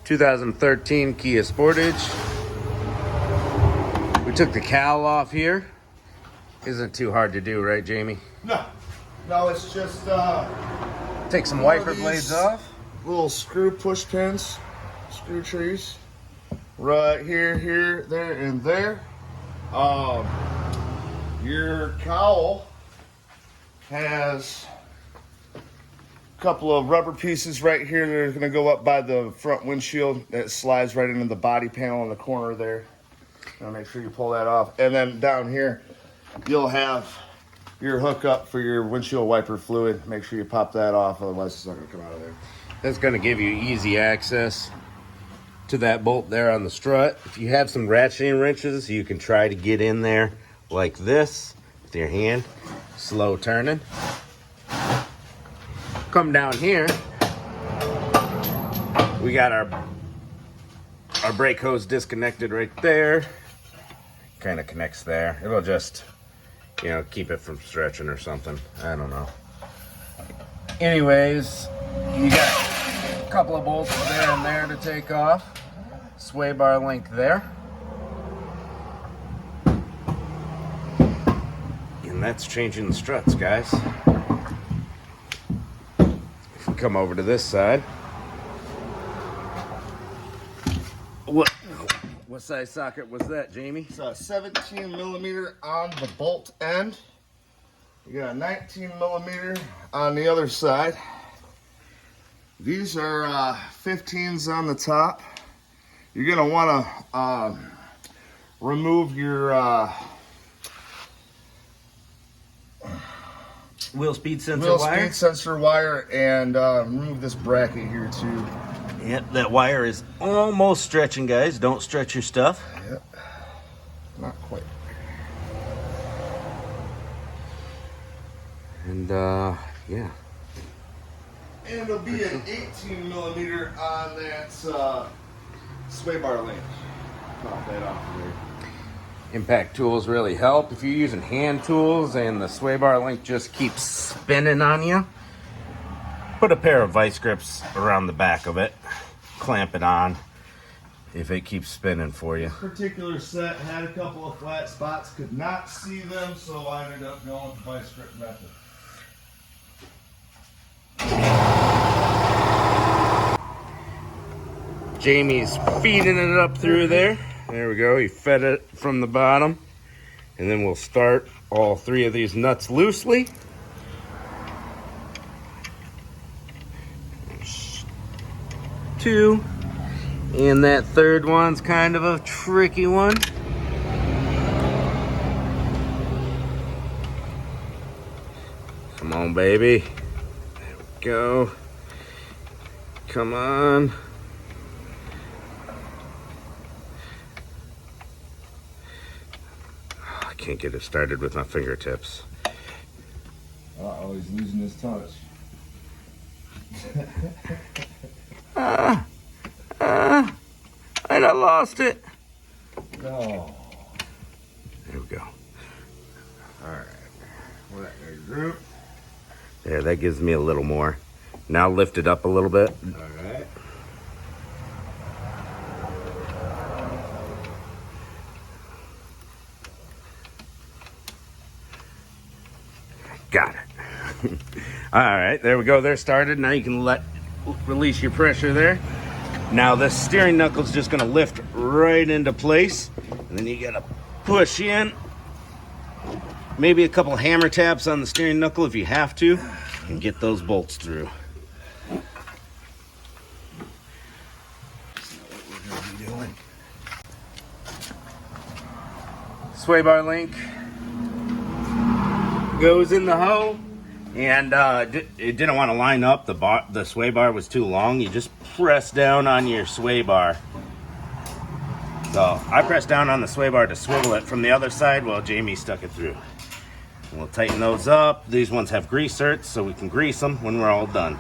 2013 Kia Sportage. We took the cowl off here. Isn't too hard to do, right, Jamie? No, it's just take some wiper blades off. Little screw push pins, screw trees, right here, here, there, and there. Your cowl has a couple of rubber pieces right here that are going to go up by the front windshield. That slides right into the body panel in the corner there. Make sure you pull that off. And then down here, you'll have your hookup for your windshield wiper fluid. Make sure you pop that off, otherwise it's not going to come out of there. That's going to give you easy access to that bolt there on the strut. If you have some ratcheting wrenches, you can try to get in there like this with your hand, slow turning. Come down here, we got our brake hose disconnected right there. Kind of connects there. It'll just, you know, keep it from stretching or something. I don't know. Anyways, you got a couple of bolts there and there to take off. Sway bar link there. And that's changing the struts, guys. If we come over to this side. What size socket was that, Jamie? It's a 17 millimeter on the bolt end. You got a 19 millimeter on the other side. These are 15s on the top. You're gonna want to remove your wheel speed sensor wire and remove this bracket here too. Yep, that wire is almost stretching, guys. Don't stretch your stuff. Yep, not quite. And yeah. And it'll be an 18 millimeter on that sway bar link. Pop that off there. Impact tools really help. If you're using hand tools and the sway bar link just keeps spinning on you, put a pair of vice grips around the back of it. Clamp it on if it keeps spinning for you. This particular set had a couple of flat spots, could not see them, so I ended up going with the vice grip method. Jamie's feeding it up through there. There we go. He fed it from the bottom. And then we'll start all three of these nuts loosely. There's two. And that third one's kind of a tricky one. Come on, baby. There we go. Come on. I can't get it started with my fingertips. Uh-oh, he's losing his touch. And I lost it. No. There we go. Alright. Let me group. There, that gives me a little more. Now lift it up a little bit. Alright. Got it. All right, there we go. They're started. Now you can release your pressure there. Now this steering knuckle's just gonna lift right into place. And then you gotta push in. Maybe a couple hammer taps on the steering knuckle if you have to. And get those bolts through. That's not what we're gonna be doing. Sway bar link goes in the hoe, and it didn't want to line up. The sway bar was too long. You just press down on your sway bar. So I pressed down on the sway bar to swivel it from the other side while Jamie stuck it through. And we'll tighten those up. These ones have grease certs, so we can grease them when we're all done.